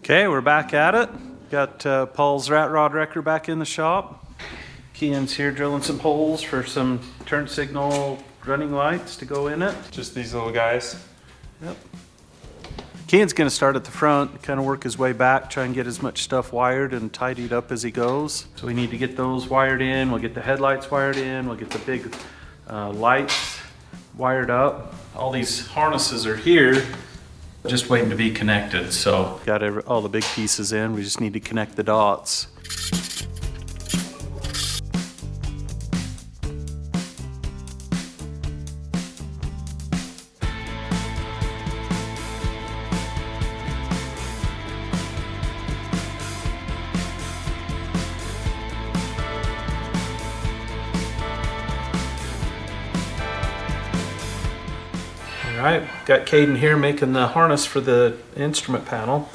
Okay, we're back at it. Got Paul's rat rod wrecker back in the shop. Kian's here drilling some holes for some turn signal running lights to go in it. Just these little guys. Yep. Kian's gonna start at the front, kind of work his way back, try and get as much stuff wired and tidied up as he goes. So we need to get those wired in, we'll get the headlights wired in, we'll get the big lights wired up. All these harnesses are here, just waiting to be connected. So got all the big pieces in, we just need to connect the dots. All right, got Caden here making the harness for the instrument panel.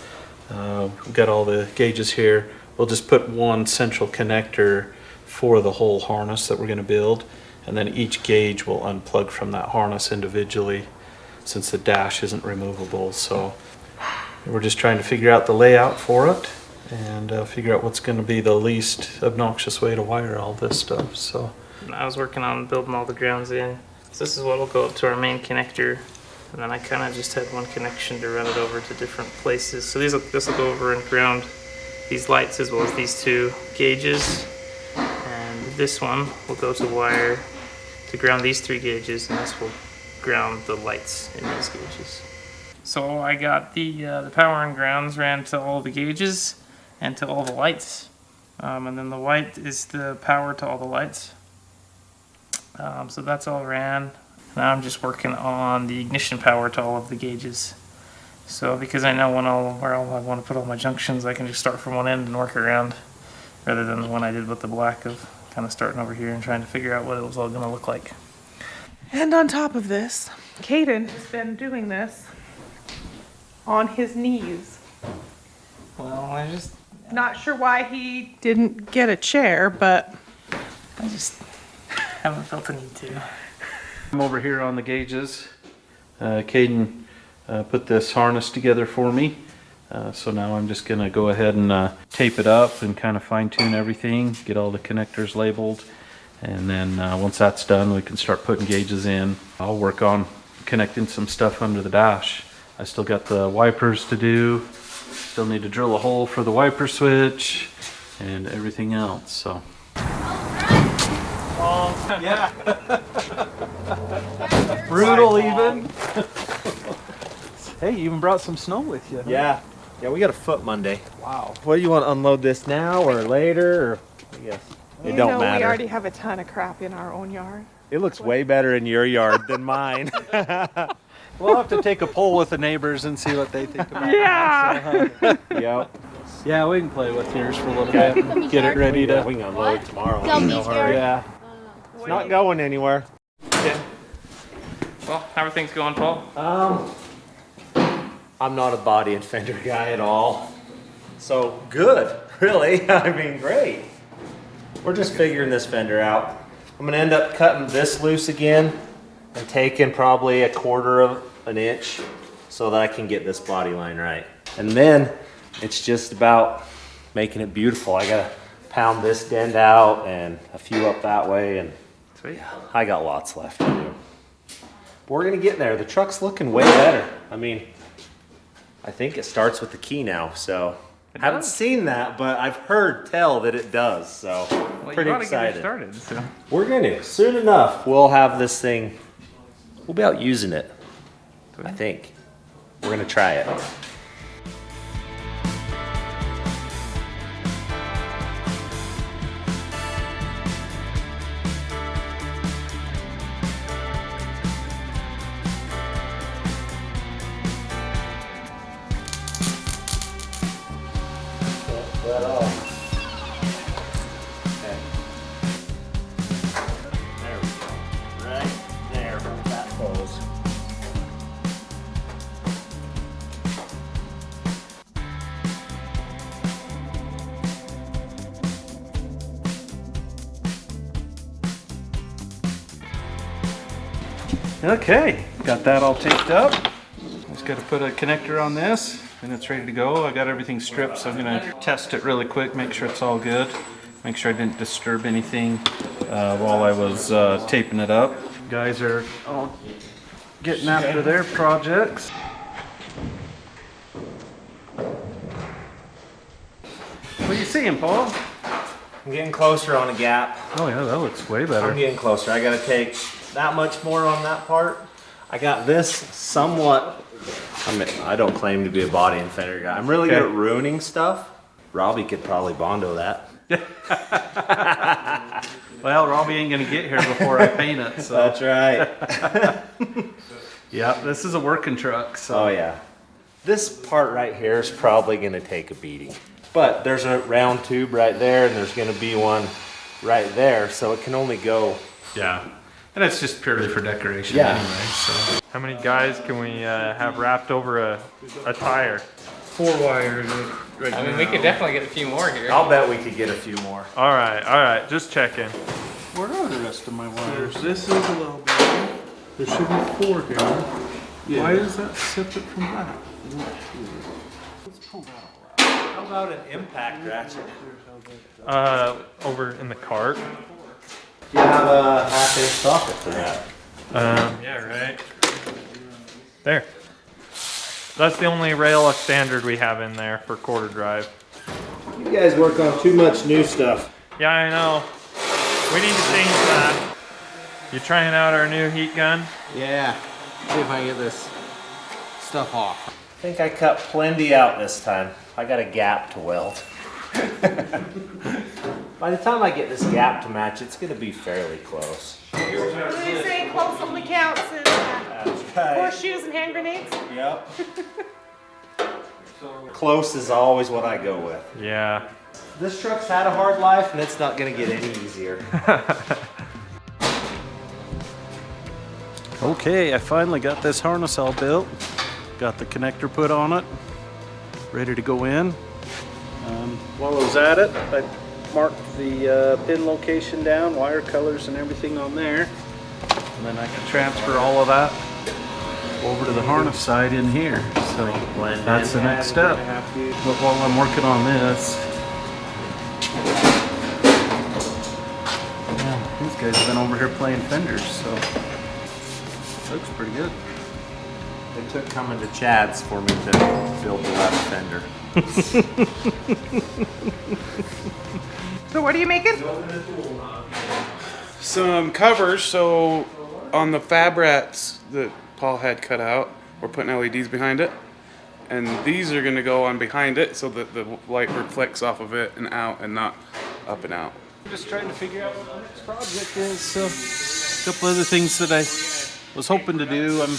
We've got all the gauges here. We'll just put one central connector for the whole harness that we're going to build, and then each gauge will unplug from that harness individually since the dash isn't removable. So we're just trying to figure out the layout for it and figure out what's going to be the least obnoxious way to wire all this stuff. So I was working on building all the grounds in. So this is what will go up to our main connector, and then I kind of just had one connection to run it over to different places. So this will go over and ground these lights as well as these two gauges, and this one will go to wire to ground these three gauges, and this will ground the lights in these gauges. So I got the power and grounds ran to all the gauges and to all the lights, and then the white is the power to all the lights. So that's all ran. Now I'm just working on the ignition power to all of the gauges. So because I know where I want to put all my junctions, I can just start from one end and work around, rather than the one I did with the black of kind of starting over here and trying to figure out what it was all going to look like. And on top of this, Caden has been doing this on his knees. Well, I just Not sure why he didn't get a chair, but haven't felt the need to. I'm over here on the gauges. Caden put this harness together for me. So now I'm just gonna go ahead and tape it up and kind of fine tune everything, get all the connectors labeled. And then once that's done, we can start putting gauges in. I'll work on connecting some stuff under the dash. I still got the wipers to do. Still need to drill a hole for the wiper switch and everything else, so. Yeah. Brutal even. Hey, you even brought some snow with you. Huh? Yeah, we got a foot Monday. Wow. What do you want to unload this now or later? Or I guess it don't matter. We already have a ton of crap in our own yard. It looks way better in your yard than mine. We'll have to take a poll with the neighbors and see what they think about Yeah. it. Yep. Yeah, we can play with yours for a little bit and get it ready to. We can unload tomorrow. Don't be scared. Yeah. It's not going anywhere. Yeah. Well, how are things going, Paul? I'm not a body and fender guy at all. So good, really. I mean, great. We're just figuring this fender out. I'm gonna end up cutting this loose again and taking probably 1/4 of an inch so that I can get this body line right. And then it's just about making it beautiful. I gotta pound this dent out and a few up that way, and Sweet. I got lots left to do. But we're gonna get there. The truck's looking way better. I mean, I think it starts with the key now, so It haven't does. seen that, but I've heard tell that it does, so Well, pretty you gotta excited. get it started. So. We're gonna, soon enough, we'll have this thing, we'll be out using it, I think. We're gonna try it. There we go. Right there, that close. Okay, got that all taped up. Just got to put a connector on this. and it's ready to go. I got everything stripped, so I'm gonna test it really quick, make sure it's all good. Make sure I didn't disturb anything while I was taping it up. Guys are all getting after their projects. What are you seeing, Paul? I'm getting closer on a gap. Oh yeah, that looks way better. I'm getting closer. I gotta take that much more on that part. I got this somewhat, I don't claim to be a body and fender guy. I'm really good at ruining stuff. Robbie could probably bondo that. Well, Robbie ain't gonna get here before I paint it, so. That's right. Yeah, this is a working truck, so. Oh yeah. This part right here is probably gonna take a beating. But there's a round tube right there and there's gonna be one right there, so it can only go. Yeah. And it's just purely for decoration Yeah. anyway, so. How many guys can we have wrapped over a tire? 4 wires right I mean, we could definitely get a few more here. I'll bet we could get a few more. All right, just checking. Where are the rest of my wires? This is a little bit. There should be 4 here. Why is that separate from that? How about an impact ratchet? Over in the cart. You have a 1/2 inch socket for that. Yeah, right. There. That's the only rail standard we have in there for quarter drive. You guys work on too much new stuff. Yeah, I know. We need to change that. You trying out our new heat gun? Yeah. See if I can get this stuff off. I think I cut plenty out this time. I got a gap to weld. By the time I get this gap to match, it's gonna be fairly close. They say close only counts in That's right. horseshoes and hand grenades. Yep. Close is always what I go with. Yeah. This truck's had a hard life and it's not gonna get any easier. Okay, I finally got this harness all built. Got the connector put on it. Ready to go in. While I was at it, I marked the pin location down, wire colors and everything on there. And then I can transfer all of that over to the harness side in here. So that's the next step. But while I'm working on this, yeah, these guys have been over here playing fenders, so looks pretty good. It took coming to Chad's for me to build the left fender. So what are you making? Some covers, so on the fab rats that Paul had cut out, we're putting LEDs behind it. And these are gonna go on behind it so that the light reflects off of it and out and not up and out. I'm just trying to figure out what the next project is. So, a couple other things that I was hoping to do. I'm,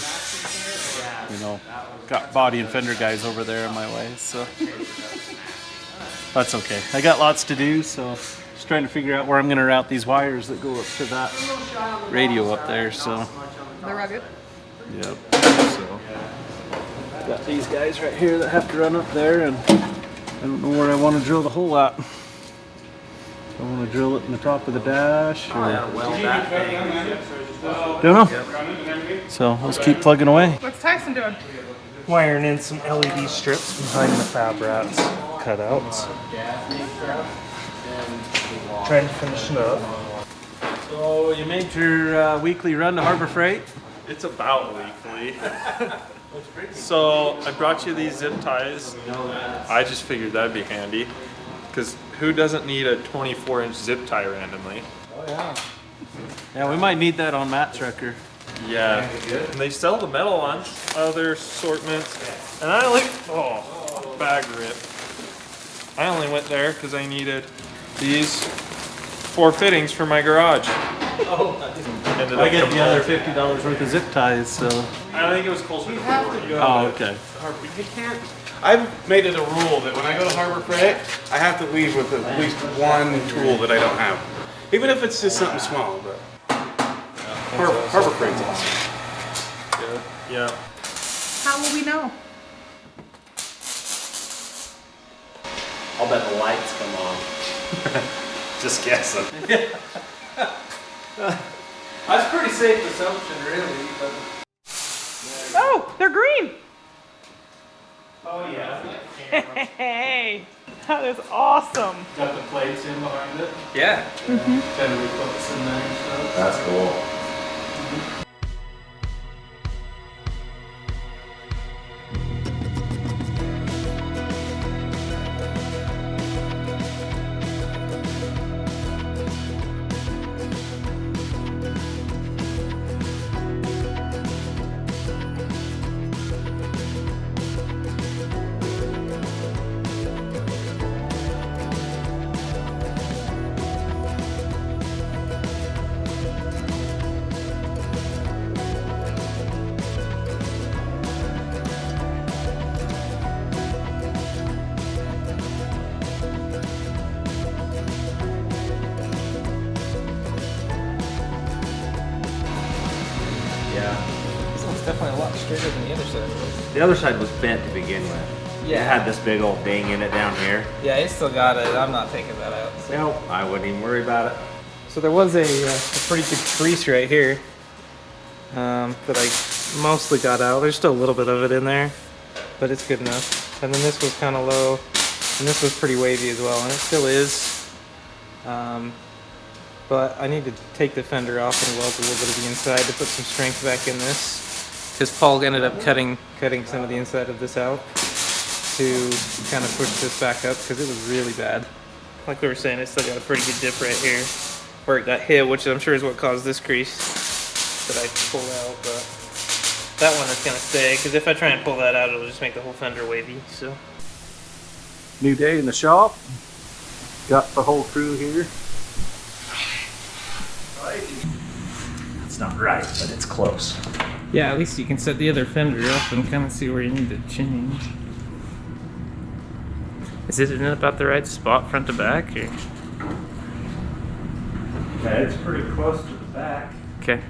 got body and fender guys over there in my way, so that's okay. I got lots to do, so just trying to figure out where I'm going to route these wires that go up to that radio up there. So, They're rugged. yep. So, got these guys right here that have to run up there, and I don't know where I want to drill the hole at. I want to drill it in the top of the dash. Or, don't know. So let's keep plugging away. What's Tyson doing? Wiring in some LED strips behind the fab rats cutouts. Trying to finish it up. So you made your weekly run to Harbor Freight? It's about weekly. So I brought you these zip ties. I just figured that'd be handy. Because who doesn't need a 24-inch zip tie randomly? Yeah, we might need that on Matt's wrecker. Yeah. And they sell the metal ones, other assortments. And I only, bag rip. I only went there because I needed these 4 fittings for my garage. I get the other $50 worth of zip ties, so. I think it was closer to 40. Oh, okay. You can't. I've made it a rule that when I go to Harbor Freight, I have to leave with at least one tool that I don't have. Even if it's just something small, but Harbor Freight's awesome. Yeah. How will we know? I'll bet the lights come on. Just guessing. That's a pretty safe assumption, really. But... Oh, they're green. Oh yeah. Hey, that is awesome. Got the plates in behind it. Yeah. Kind of refocus in there and stuff. That's cool. Yeah. This one's definitely a lot straighter than the other side was. The other side was bent to begin with. Yeah. It had this big old ding in it down here. Yeah, it still got it. I'm not taking that out. So, Nope, I wouldn't even worry about it. so there was a pretty good crease right here that I mostly got out. There's still a little bit of it in there, but it's good enough. And then this was kind of low, and this was pretty wavy as well, and it still is. But I need to take the fender off and weld a little bit of the inside to put some strength back in this. Because Paul ended up cutting some of the inside of this out to kind of push this back up because it was really bad. Like we were saying, it's still got a pretty good dip right here where it got hit, which I'm sure is what caused this crease that I pulled out. But that one is gonna stay because if I try and pull that out, it'll just make the whole fender wavy. So New day in the shop. Got the whole crew here. It's not right, but it's close. yeah, at least you can set the other fender up and kind of see where you need to change. Is it in about the right spot, front to back? Or? Yeah, it's pretty close to the back. Okay.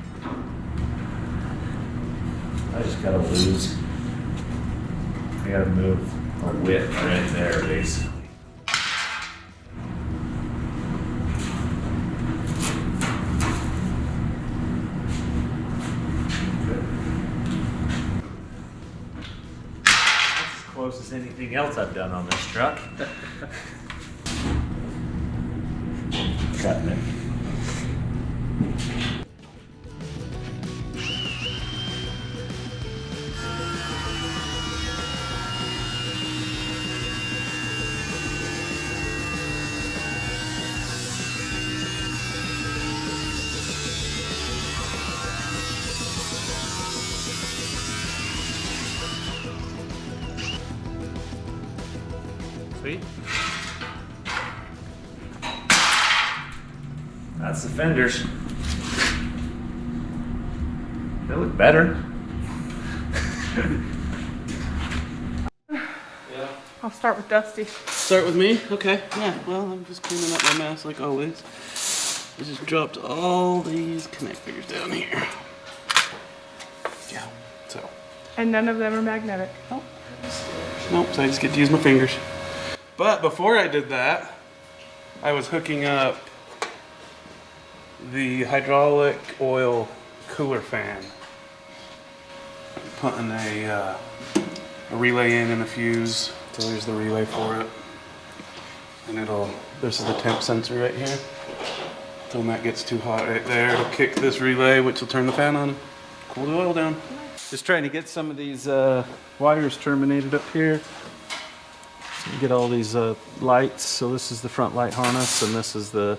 I just gotta lose. I gotta move a width right there, basically. That's as close as anything else I've done on this truck. Cutting it. Sweet. That's the fenders. They look better. I'll start with Dusty. Start with me? Okay. Yeah, well, I'm just cleaning up my mess like always. I just dropped all these connectors down here. Yeah, so. And none of them are magnetic. Nope, so I just get to use my fingers. But before I did that, I was hooking up the hydraulic oil cooler fan. Putting a relay in and a fuse. So there's the relay for it. And this is the temp sensor right here. So when that gets too hot right there, it'll kick this relay, which will turn the fan on and cool the oil down. Just trying to get some of these wires terminated up here. So you get all these lights. So this is the front light harness and this is the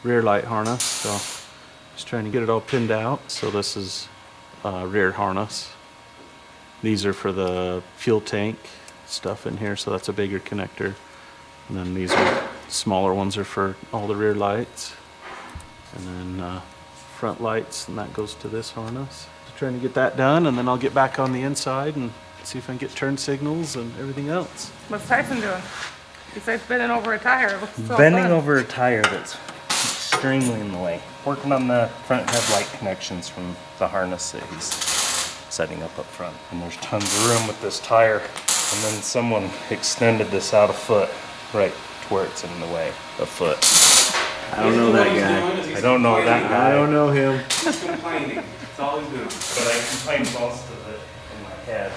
rear light harness. So just trying to get it all pinned out. So this is rear harness. These are for the fuel tank stuff in here. So that's a bigger connector. And then these are smaller ones are for all the rear lights. And then front lights, and that goes to this harness. Just trying to get that done, and then I'll get back on the inside and see if I can get turn signals and everything else. What's Tyson doing? Besides bending over a tire, it looks so Bending fun. over a tire that's extremely in the way. Working on the front headlight connections from the harness that he's setting up front. And there's tons of room with this tire. And then someone extended this out a foot, right to where it's in the way, a foot. I don't know that guy. I don't know that guy. I don't know him. He's complaining. That's all he's doing. But I complained most of it in my head.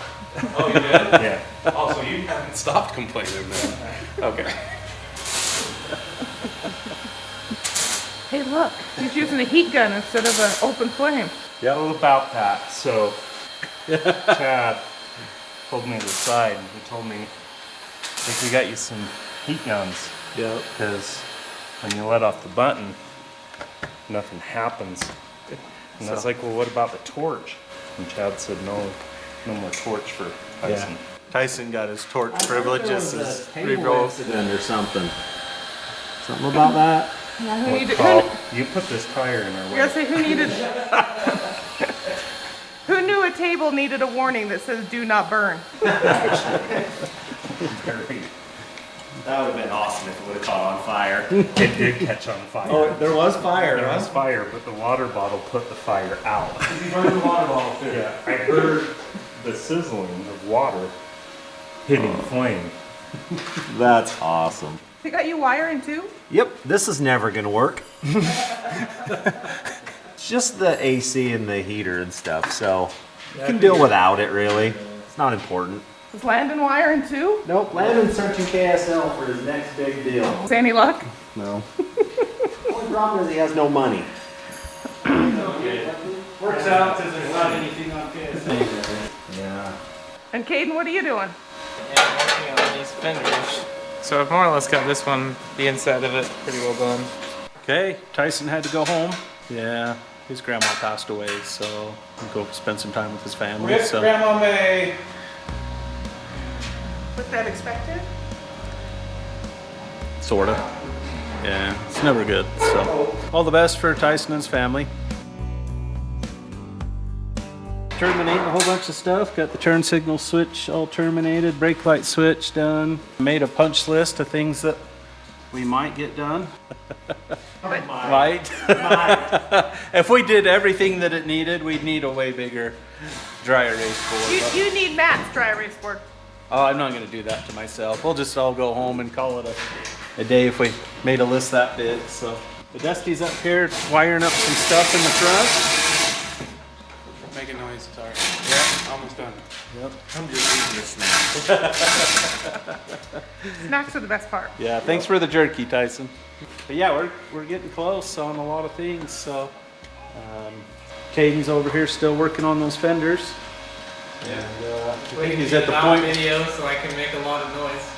Oh, you did? Yeah. Oh, so you You haven't stopped complaining then. Okay. Hey, look, he's using a heat gun instead of an open flame. Yeah, all about that. So, Chad pulled me to the side and he told me, I think we got you some heat guns. Yep. Because when you let off the button, nothing happens. And I was like, well, what about the torch? And Chad said, no more torch for Tyson. Yeah. Tyson got his torch privileges as Table incident or something. Something about that? Yeah, who What, needed, Paul, you put this tire in our I way. gotta say, who needed, who knew a table needed a warning that says do not burn? That would have been awesome if it would have caught on fire. It did catch on fire. Oh, there was fire, There huh? was fire, but the water bottle put the fire out. You burned the water bottle too. Yeah, I heard the sizzling of water hitting flame. That's awesome. They got you wiring too? Yep, this is never gonna work. It's just the AC and the heater and stuff, so you can deal without it really. It's not important. Was Landon wiring too? Nope, Landon's searching KSL for his next big deal. Was any luck? No. Only problem is he has no money. Works out because there's not anything on KSA. Yeah. And Caden, what are you doing? Yeah, I'm working on these fenders. So I've more or less got this one, the inside of it, pretty well done. Okay, Tyson had to go home. Yeah, his grandma passed away, so he'll go spend some time with his family. So Grandma May. Was that expected? sorta. Yeah, it's never good. So all the best for Tyson and his family. Terminating a whole bunch of stuff. Got the turn signal switch all terminated, brake light switch done. Made a punch list of things that we might get done. Might. If we did everything that it needed, we'd need a way bigger dry erase board. You need Matt's dry erase board. Oh, I'm not gonna do that to myself. We'll just all go home and call it a day if we made a list that big. So the Dusty's up here wiring up some stuff in the front. Make a noise, sorry. Yeah, almost done. Yep. I'm just eating a snack. Snacks are the best part. Yeah, thanks for the jerky, Tyson. But yeah, we're getting close on a lot of things. So Caden's over here still working on those fenders. And I think he's at the point. Video so I can make a lot of noise.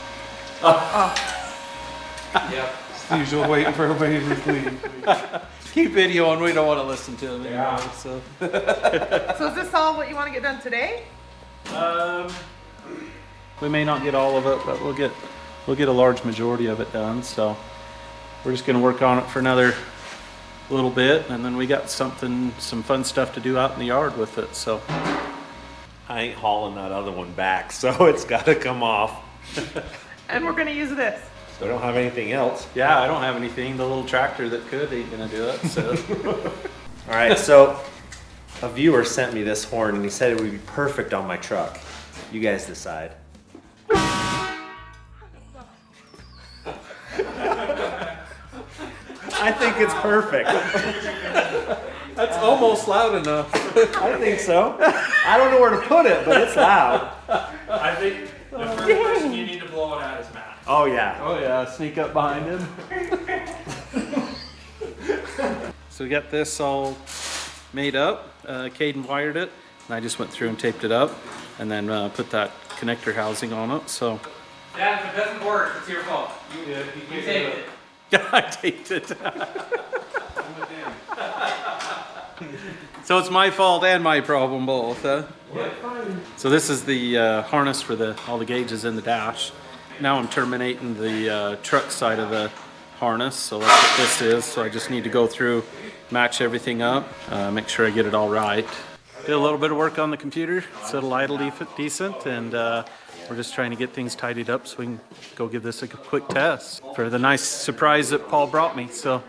Yep. Usual waiting for everybody to leave. Keep videoing. We don't want to listen to him anymore. So. So is this all what you want to get done today? We may not get all of it, but we'll get a large majority of it done. So we're just gonna work on it for another little bit, and then we got some fun stuff to do out in the yard with it. So I ain't hauling that other one back, so it's gotta come off. And we're gonna use this. We don't have anything else. yeah, I don't have anything. The little tractor that could ain't gonna do it. So All right, so a viewer sent me this horn and he said it would be perfect on my truck. You guys decide. I think it's perfect. that's almost loud enough. I think so. I don't know where to put it, but it's loud. I think the first person you need to blow it at is Matt. Oh yeah. Oh yeah, sneak up behind him. So we got this all made up. Caden wired it, and I just went through and taped it up, and then put that connector housing on it. So Dad, if it doesn't work, it's your fault. You did. You taped it. yeah, I taped it. So it's my fault and my problem both. Huh? So this is the harness for all the gauges in the dash. Now I'm terminating the truck side of the harness, so that's what this is. So I just need to go through, match everything up, make sure I get it all right. Did a little bit of work on the computer, so it'll idle decent, and we're just trying to get things tidied up so we can go give this a quick test for the nice surprise that Paul brought me. So.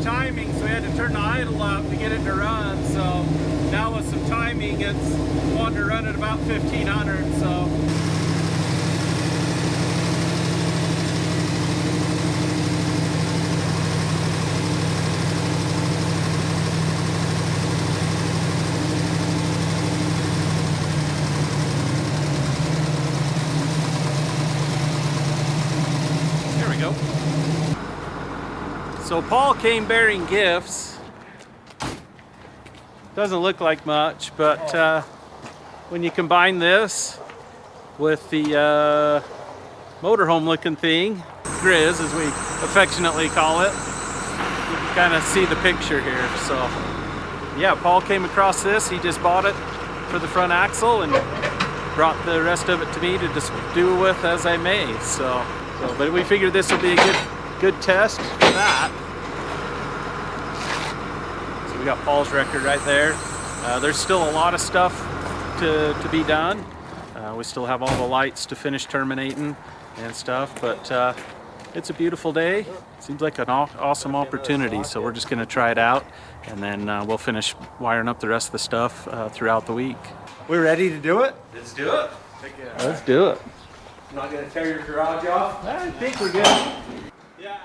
timing, so we had to turn the idle up to get it to run. So now with some timing, it's wanting to run at about 1500. So. There we go. So Paul came bearing gifts. Doesn't look like much, but when you combine this with the motorhome looking thing, Grizz as we affectionately call it, you can kind of see the picture here. So yeah, Paul came across this. He just bought it for the front axle and brought the rest of it to me to just do with as I may. But we figured this would be a good test for that. So we got Paul's record right there. There's still a lot of stuff to be done. We still have all the lights to finish terminating and stuff, but it's a beautiful day. Seems like an awesome opportunity, so we're just gonna try it out, and then we'll finish wiring up the rest of the stuff throughout the week. We ready to do it? Let's do it. Let's do it. Not gonna tear your garage off? I think we're good. Yeah.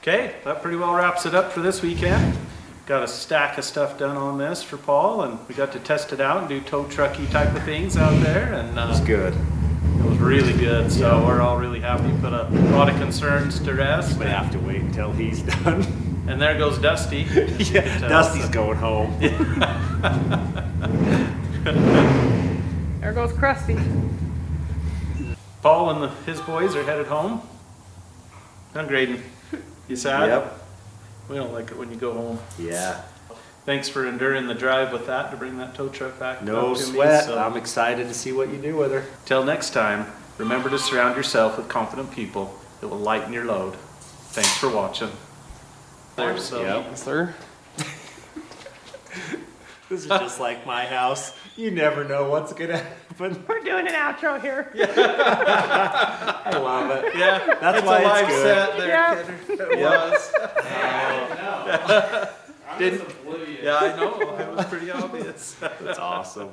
Okay, that pretty well wraps it up for this weekend. Got a stack of stuff done on this for Paul, and we got to test it out and do tow trucky type of things out there, and It's good. it was really good. So we're all really happy. Put a lot of concerns to rest. We have to wait until he's done. And there goes Dusty. Yeah, Dusty's going home. There goes Krusty. Paul and his boys are headed home. Huh, Graydon? You sad? Yep. We don't like it when you go home. Yeah. Thanks for enduring the drive with that to bring that tow truck back. No up to sweat. Me, so. I'm excited to see what you do with her. Till next time, remember to surround yourself with confident people that will lighten your load. Thanks for watching. There, so. Yep. Sir? This is just like my house. You never know what's gonna happen. We're doing an outro here. I love it. Yeah, That's it's why a it's live good. set there, Yeah. Kenner. It was. Didn't, yeah, I know. It was pretty obvious. That's awesome.